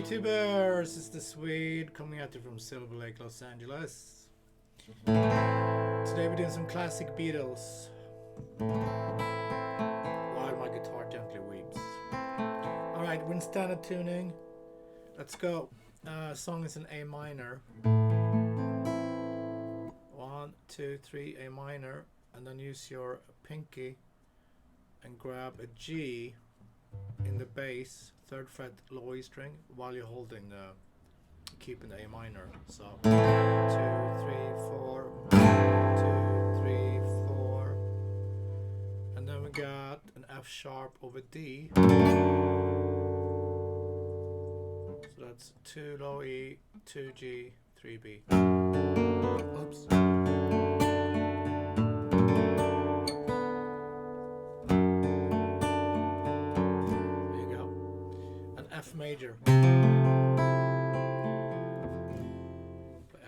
YouTubers, it's the Swede coming at you from Silver Lake, Los Angeles. Today we're doing some classic Beatles while my guitar gently weeps. Alright, we're in standard tuning. Let's go. Song is in A minor. 1, 2, 3, A minor, and then use your pinky and grab a G in the bass, 3rd fret low E string, while you're holding the keeping the A minor. So 2, 3, 4, 2, 3, 4, and then we got an F sharp over D. So that's 2 low E, 2 G, 3 B. Oops. F major. Play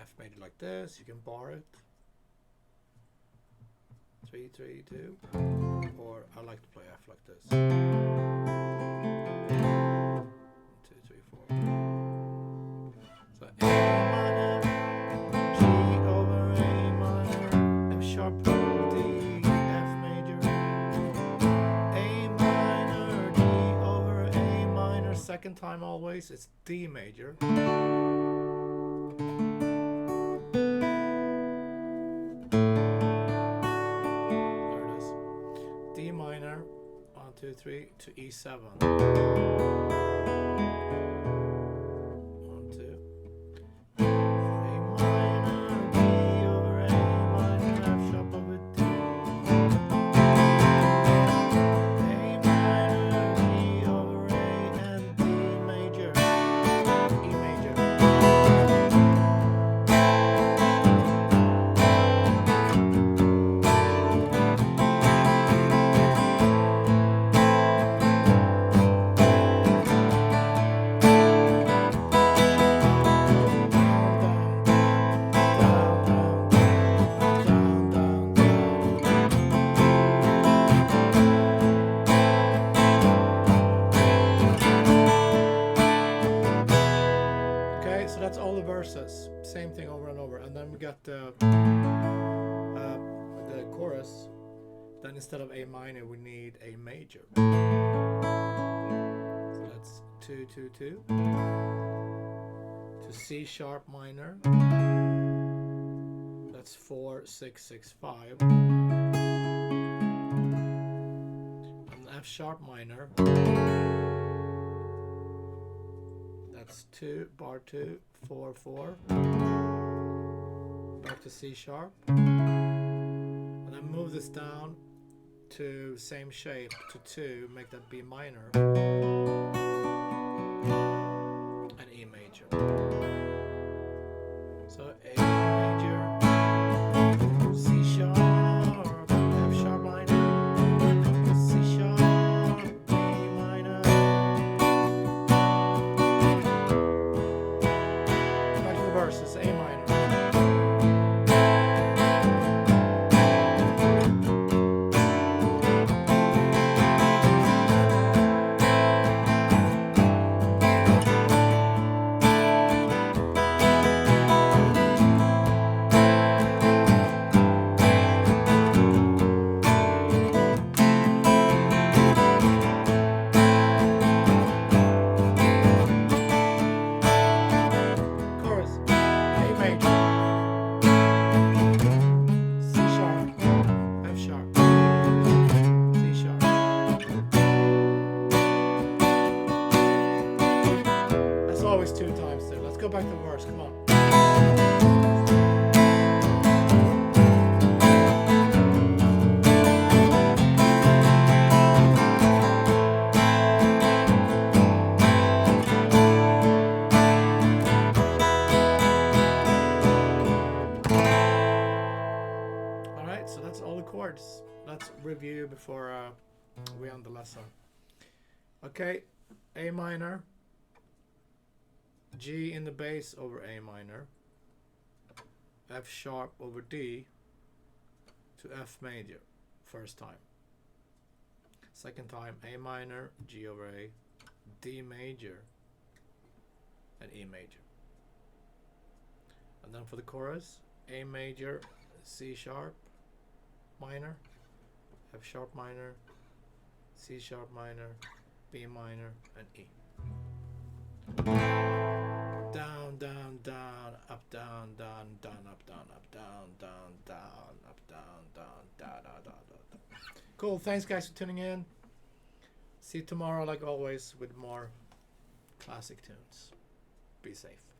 F major like this. You can bar it. 3, 3, 2. Or I like to play F like this. 1, 2, 3, 4. So A minor, G over A minor, F sharp over D, F major, A minor, D over A minor. Second time always, it's D major. There it is. D minor, 1, 2, 3 to E7. 1, 2. A minor, D over A minor, F sharp over D. A minor, D over A and D major, E major. Okay, so that's all the verses. Same thing over and over. And then we got the chorus. Then instead of A minor, we need A major. So that's 2, 2, 2 to C sharp minor. That's 4, 6, 6, 5. And F sharp minor. That's 2, bar 2, 4, 4. Back to C sharp. And then move this down to same shape to 2, make that B minor. And E major. So A major, C sharp, F sharp minor, C sharp, B minor. Back to the verses, A minor. Chorus, A major, C sharp, F sharp, C sharp. That's always 2 times there. Let's go back to the verse, come on. Alright, so that's all the chords. Let's review before we end the lesson. Okay, A minor, G in the bass over A minor, F sharp over D to F major, first time. Second time, A minor, G over A, D major, and E major. And then for the chorus, A major, C sharp minor, F sharp minor, C sharp minor, B minor, and E. Down, down, down, up, down, down, down, up, down, up, down, down, down, up, down, down, da, da, da, da, da. Cool. Thanks, guys, for tuning in. See you tomorrow, like always, with more classic tunes. Be safe.